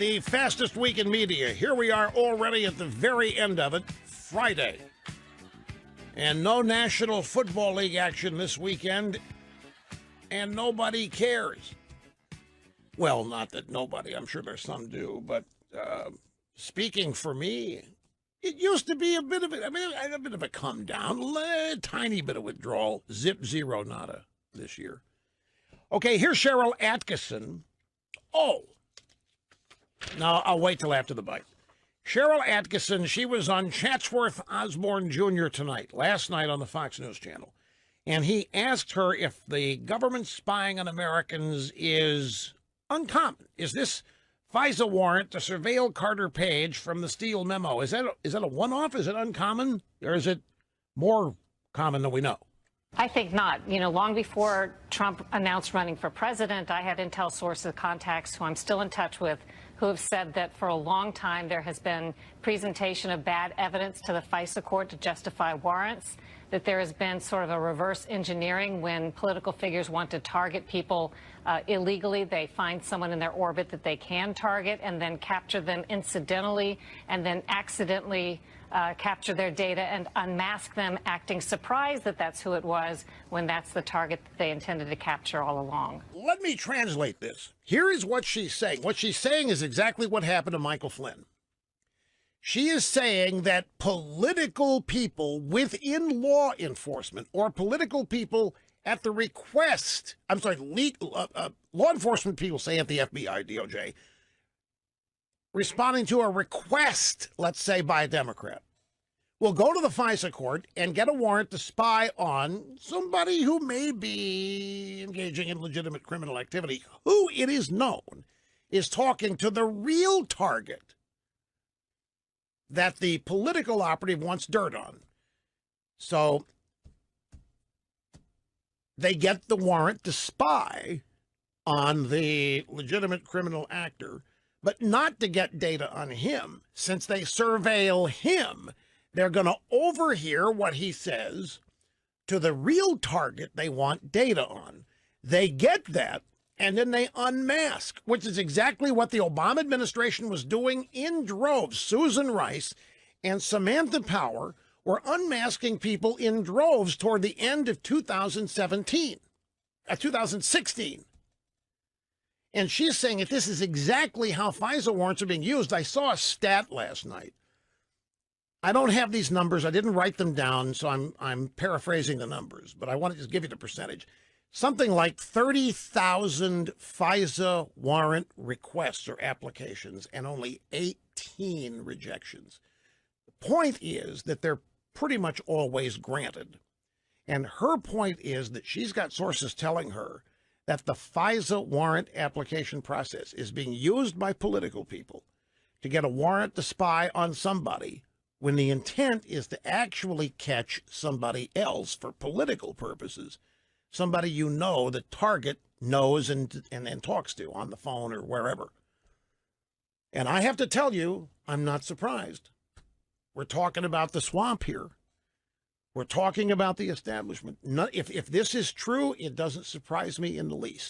the fastest week in media. Here we are already at the very end of it, Friday. And no National Football League action this weekend, and nobody cares. Well, not that nobody, I'm sure there's some do, but speaking for me, it used to be a bit of a come down, a tiny bit of withdrawal, zero nada this year. Okay, here's Sharyl Attkisson. Oh, no, I'll wait till after the bite. Sharyl Attkisson, she was on Chatsworth Osborne Jr. last night on the Fox News Channel, and he asked her if the government spying on Americans is uncommon. Is this FISA warrant to surveil Carter Page from the Steele memo? Is that a one-off? Is it uncommon, or is it more common than we know? I think not. You know, long before Trump announced running for president, I had intel sources, contacts who I'm still in touch with, who have said that for a long time there has been presentation of bad evidence to the FISA court to justify warrants, that there has been sort of a reverse engineering when political figures want to target people illegally. They find someone in their orbit that they can target and then capture them incidentally and then accidentally capture their data and unmask them, acting surprised that that's who it was when that's the target that they intended to capture all along. Let me translate this. Here is what she's saying. What she's saying is exactly what happened to Michael Flynn. She is saying that political people within law enforcement or political people at the request, law enforcement people, say at the FBI, DOJ, responding to a request, let's say, by a Democrat, will go to the FISA court and get a warrant to spy on somebody who may be engaging in legitimate criminal activity, who it is known is talking to the real target that the political operative wants dirt on. So they get the warrant to spy on the legitimate criminal actor, but not to get data on him. Since they surveil him, they're going to overhear what he says to the real target they want data on. They get that, and then they unmask, which is exactly what the Obama administration was doing in droves. Susan Rice and Samantha Power were unmasking people in droves toward the end of 2016. And she's saying that this is exactly how FISA warrants are being used. I saw a stat last night. I don't have these numbers. I didn't write them down, so I'm paraphrasing the numbers, but I want to just give you the percentage. Something like 30,000 FISA warrant requests or applications and only 18 rejections. The point is that they're pretty much always granted. And her point is that she's got sources telling her that the FISA warrant application process is being used by political people to get a warrant to spy on somebody when the intent is to actually catch somebody else for political purposes. Somebody you know the target knows and talks to on the phone or wherever. And I have to tell you, I'm not surprised. We're talking about the swamp here. We're talking about the establishment. If this is true, it doesn't surprise me in the least.